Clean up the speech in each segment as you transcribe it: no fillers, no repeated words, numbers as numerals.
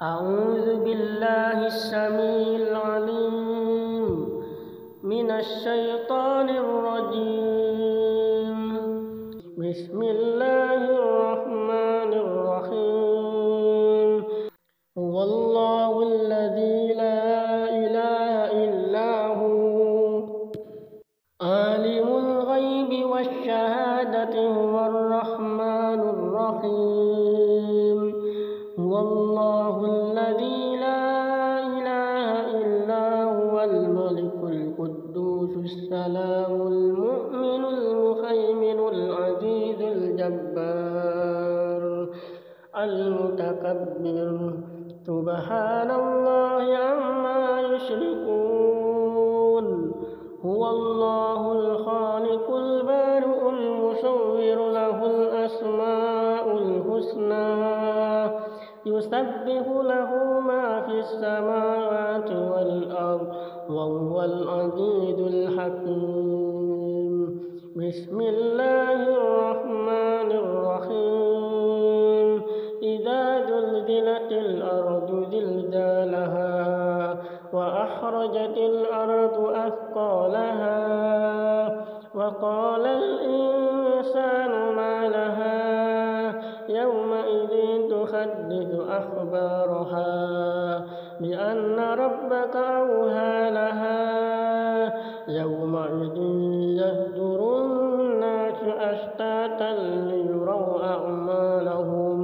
أعوذ بالله السميع العليم من الشيطان الرجيم. بسم الله الرحمن الرحيم. هو الله الذي لا إله إلا هو عالم الغيب والشهادة هو الرحمن الرحيم. هو الله الذي لا إله إلا هو الملك القدوس السلام المؤمن المهيمن العزيز الجبار المتكبر سبحان الله عما يشركون. هو الله الخالق البارئ المصور له الأسماء الحسنى يسبح له ما في السماوات والأرض وهو العزيز الحكيم. بسم الله الرحمن الرحيم. إذا زلزلت الأرض زلزالها وأخرجت الأرض أثقالها وقال الإنسان ما لها يومئذ تحدث أخبارها بأن ربك أوحى لها يومئذ يصدر الناس أشتاتا ليروا أعمالهم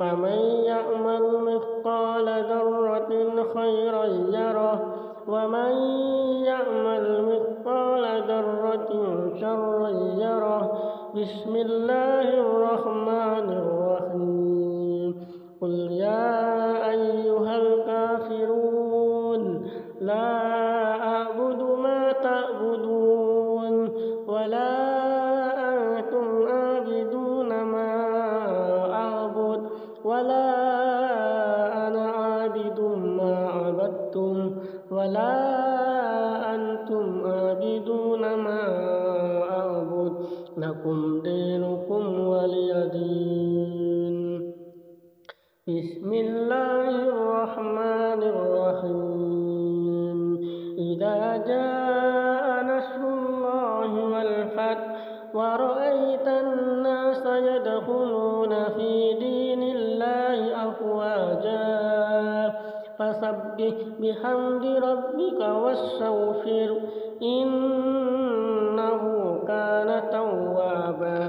فمن يعمل مثقال ذرة خيرا يره ومن يعمل مثقال ذرة شرا يره. بسم الله الرحمن الرحيم. قل يا أيها الكافرون لا أعبد ما تعبدون ولا أنتم عابدون ما أعبد ولا أنا عابد ما عبدتم ولا أنتم عابدون ما أعبد لكم دينكم ولي دين. بسم الله الرحمن الرحيم. إذا جاء نصر الله والفتح ورأيت الناس يدخلون في دين الله أفواجا فسبح بحمد ربك واستغفر إنه كان توابا.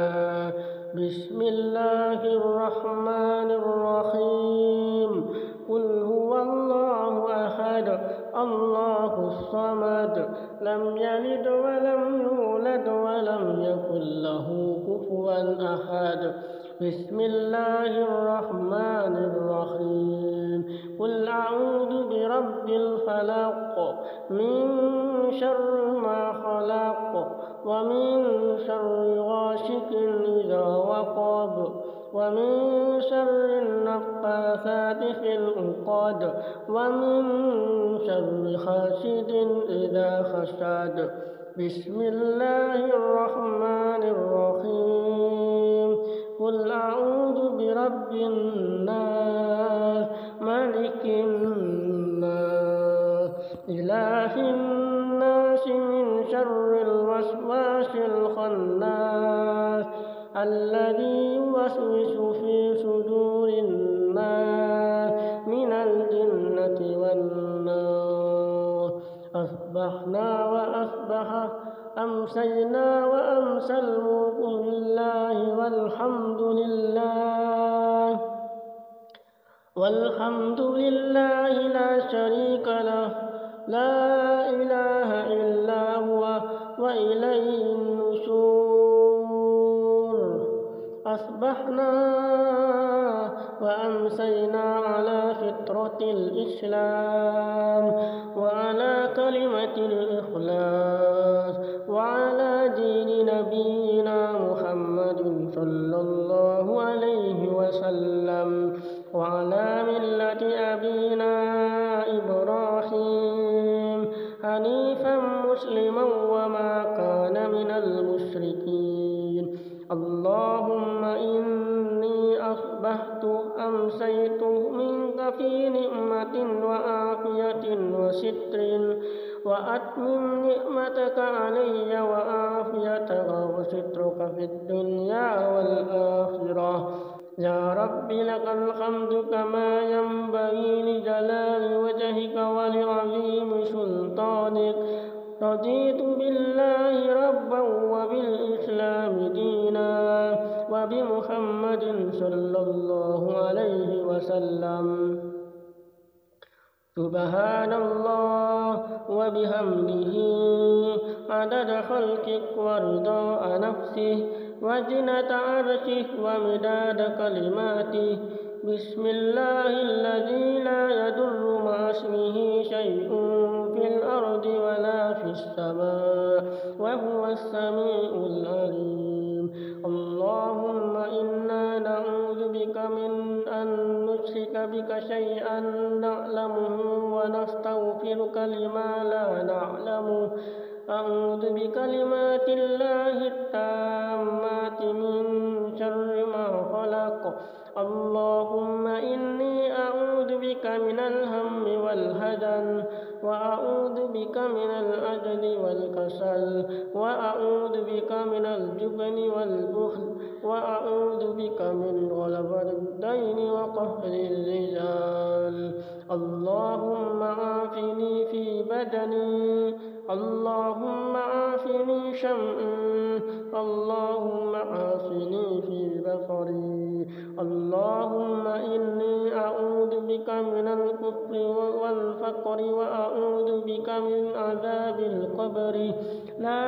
بسم الله الرحمن الرحيم. قل هو الله أحد الله الصمد لم يلد ولم يولد ولم يكن له كفوا أحد. بسم الله الرحمن الرحيم. قل أعوذ برب الفلق من شر ما خلق ومن شر غاسق إذا وقب ومن شر النفاثات في العقد ومن شر حاسد إذا حسد. بسم الله الرحمن الرحيم. قل أعوذ برب الناس ملك الناس إله الناس من شر الوسواس الخناس الذي يوسوس في صدور الناس من الجنة والنار. أصبحنا وأصبح أمسينا وأمسى الملك لله والحمد لله لا شريك له لا إله إلا هو وإليه النشور. أصبحنا وأمسينا على فطرة الإسلام وعلى كلمة الإخلاص وعلى دين نبينا محمد صلى الله عليه وسلم وعلى ملة أبينا إبراهيم حنيفا مسلما وما كان من المشركين. اللهم إني أصبحت أمسيت منك في نعمة وعافية وستر وأتمم نعمتك علي وعافيتك وسترك في الدنيا والآخرة يا رب لك الحمد كما ينبغي لجلال وجهك ولعظيم سلطانك رضيت بالله ربا وبالإسلام دينا وبمحمد صلى الله عليه وسلم سبحان الله وبحمده عدد خلقك ورضاء نفسه وزنة عرشه ومداد كلماته بسم الله الذي لا يضر مع اسمه شيء في الأرض ولا في السماء وهو السميع العليم اللهم إنا نعوذ بك من أن نشرك بك شيئا نعلمه ونستغفرك لما لا نعلمه أعوذ بكلمات الله التامات من شر ما خلق اللهم إني أعوذ بك من الهم والحزن وأعوذ بك من العجز والكسل وأعوذ بك من الجبن والبخل وأعوذ بك من غلبة الدين وقهر الرجال اللهم عافني في بدني اللهم عافني شمعي اللهم عافني في بصري اللهم إني أعوذ بك من الكفر والفقر وأعوذ بك من عذاب القبر لا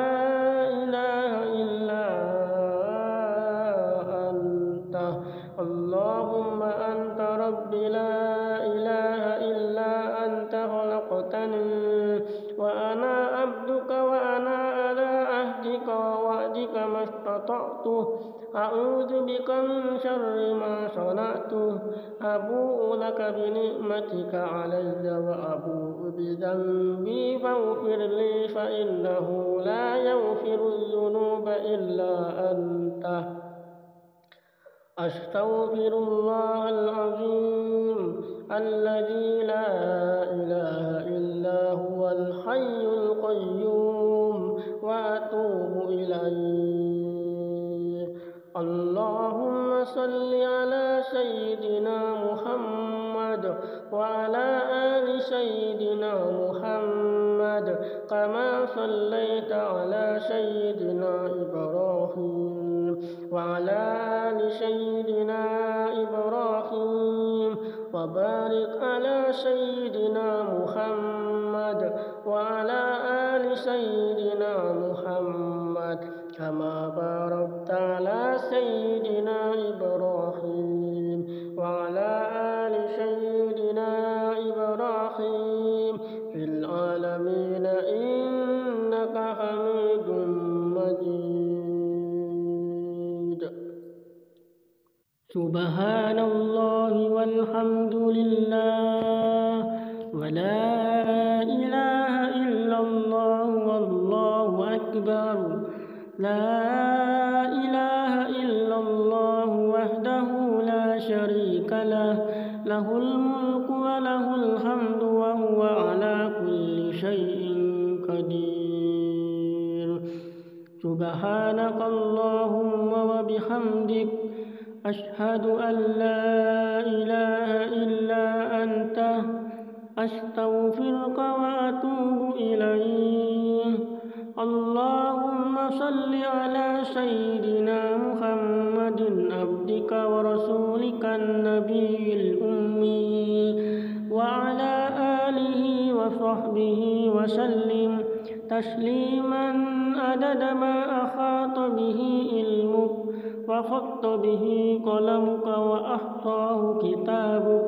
إله إلا أنت اللهم أنت ربي لا إله إلا أنت خلقتني وأنا عبدك وأنا على عهدك ووعدك ما استطعت أعوذ بك من شر ما صنعت أبوء لك بنعمتك علي وأبوء بذنبي فاغفر لي فإنه لا يغفر الذنوب إلا أنت أستغفر الله العظيم الذي لا إله إلا هو الحي القيوم وأتوب إليه اللهم صل على سيدنا محمد وعلى آل سيدنا محمد كما صليت على سيدنا إبراهيم وعلى آل سيدنا إبراهيم وبارك على سيدنا محمد وعلى آل سيدنا محمد كما باركت على سيدنا إبراهيم وعلى آل سيدنا إبراهيم في العالمين إنك حميد مجيد سبحان الله والحمد لله ولا إله إلا الله والله أكبر لا إله إلا الله وحده لا شريك له له الملك وله الحمد وهو على كل شيء قدير سبحانك اللهم وبحمدك أشهد أن لا إله إلا أنت أستغفرك وأتوب إليك اللهم صل على سيدنا محمد عبدك ورسولك النبي الأمي وعلى آله وصحبه وسلم تسليما عدد ما أحاط به علمك وخط به قلمك وأحصاه كتابك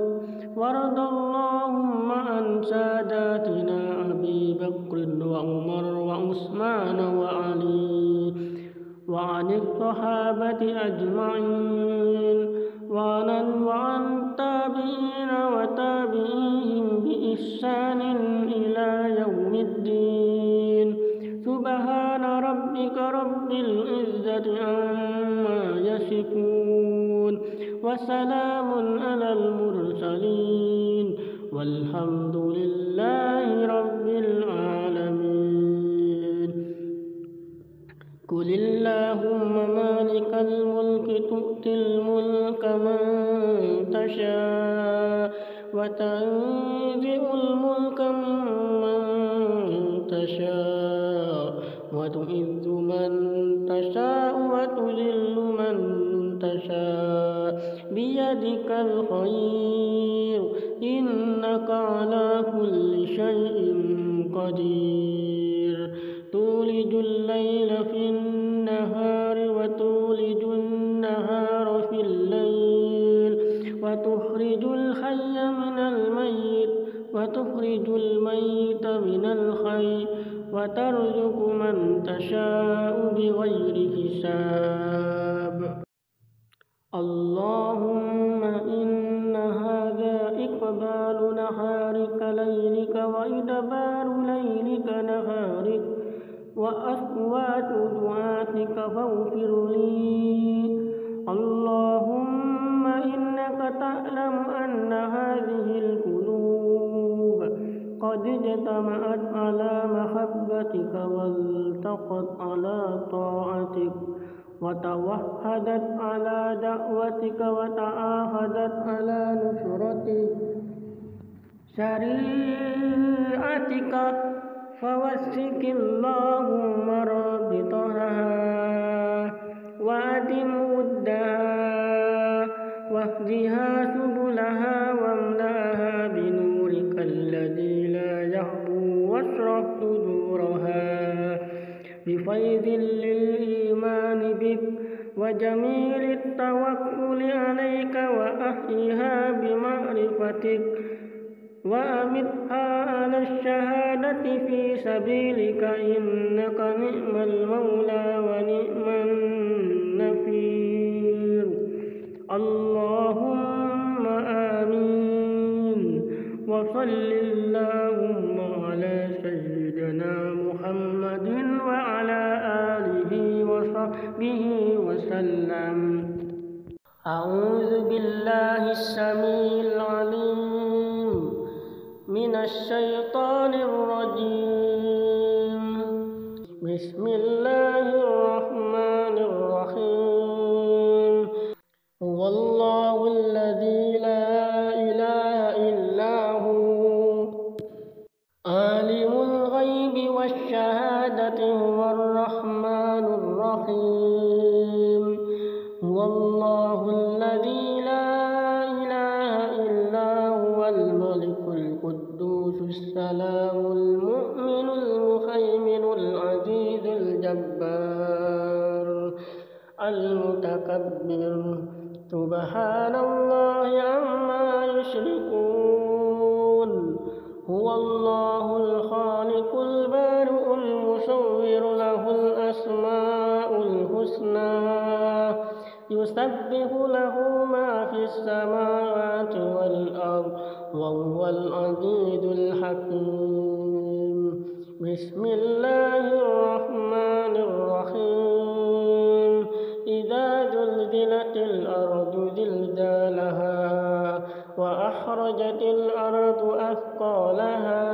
وارض اللهم عن ساداتنا أبي بكر وعمر وعثمان وعلي وعن الصحابة أجمعين وعن التابعين وتابعيهم بإحسان إلى يوم الدين سبحان ربك رب العزة عما يصفون وسلام على المرسلين والحمد لله رب العالمين. قل اللهم مالك الملك تؤتي الملك من تشاء وتنزع الملك ممن تشاء وتعز من تشاء وتذل من تشاء بيدك الخير إنك على كل شيء قدير. تولج الليل في النهار وتولج النهار في الليل وتخرج الحي من الميت وتخرج الميت من الحي وترزق من تشاء بغير حساب. اللهم إن هذا إقبال نهارك ليلك وإدبار ليلك نهارك وأصوات دعاتك فاغفر لي. اللهم إنك تعلم أن هذه القلوب قد اجتمعت على محبتك والتقت على طاعتك وتوحدت على دعوتك وتعاهدت على نصرة شريعتك فوثق اللهم رابطها وأدم ودها واهدها سبلها واملأها بنورك الذي لا يهبو واشرح صدورها بفيض للإيمان بك وجميل التوكل عليك وأحيها بمعرفتك وأمتها على الشهادة في سبيلك إنك نعم المولى ونعم النصير. اللهم آمين. وصل اللهم على سيدنا محمد وعلى آله وصحبه وسلم. أعوذ بالله السميع العليم من الشيطان الرجيم. بسم الله الرحمن الرحيم. هو الله الذي لا إله إلا هو عالم الغيب والشهادة هو الرحمن الرحيم. هو الله الذي لا إله إلا هو الملك القدوس السلام المؤمن المهيمن العزيز الجبار المتكبر سبحان الله عما يشركون. هو الله الخالق البارئ المصور له الأسماء الحسنى يسبح له ما في السماوات والأرض وهو العزيز الحكيم. بسم الله الرحمن الرحيم. إذا زلزلت الأرض زلزالها وأخرجت الأرض أثقالها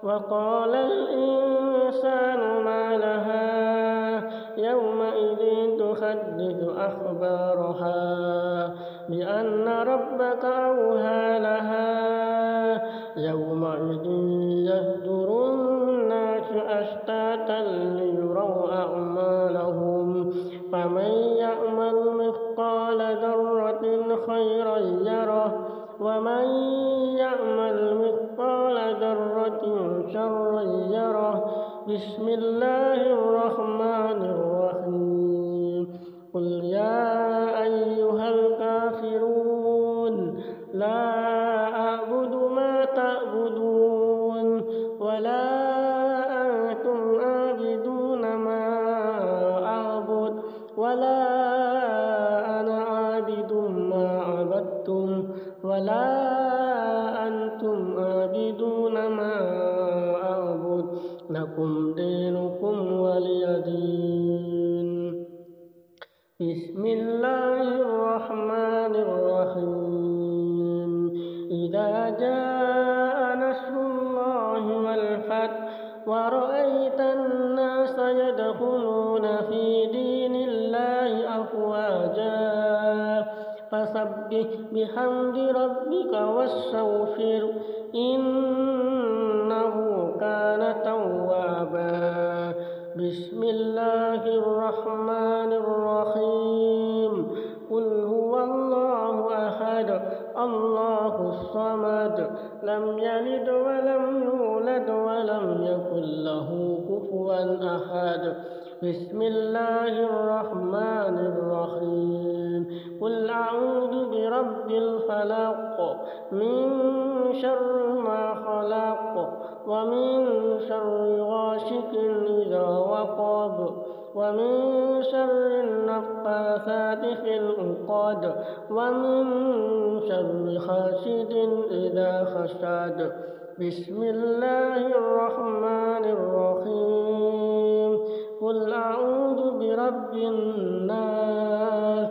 وقال الإنسان ما لها يومئذ تحدث أخبارها بأن ربك أوحى لها يومئذ يصدر الناس أشتاتا ليروا أعمالهم فمن يعمل مثقال ذرة خيرا يره ومن يعمل مثقال ذرة شرا يره. بسم الله الرحمن الرحيم. قل يا أيها الكافرون لا أعبد ما تعبدون ولا أنتم عابدون ما أعبد ولا أنا عابد ما عبدتم ولا أنتم عابدون ما أعبد لكم دينكم ولي دين. بسم الله الرحمن الرحيم. إذا جاء نصر الله والفتح ورأيت الناس يدخلون في دين الله أفواجا فسبح بحمد ربك واستغفره إنه كان توابا بسم الله الرحمن الرحيم قل هو الله أحد الله الصمد لم يلد ولم يولد ولم يكن له كفوا أحد بسم الله الرحمن الرحيم قل أعوذ برب الفلق من شر ما خلق ومن شر غاسق إذا وقب ومن شر النفاثات في العقد ومن شر حاسد إذا حسد بسم الله الرحمن الرحيم قل أعوذ برب الناس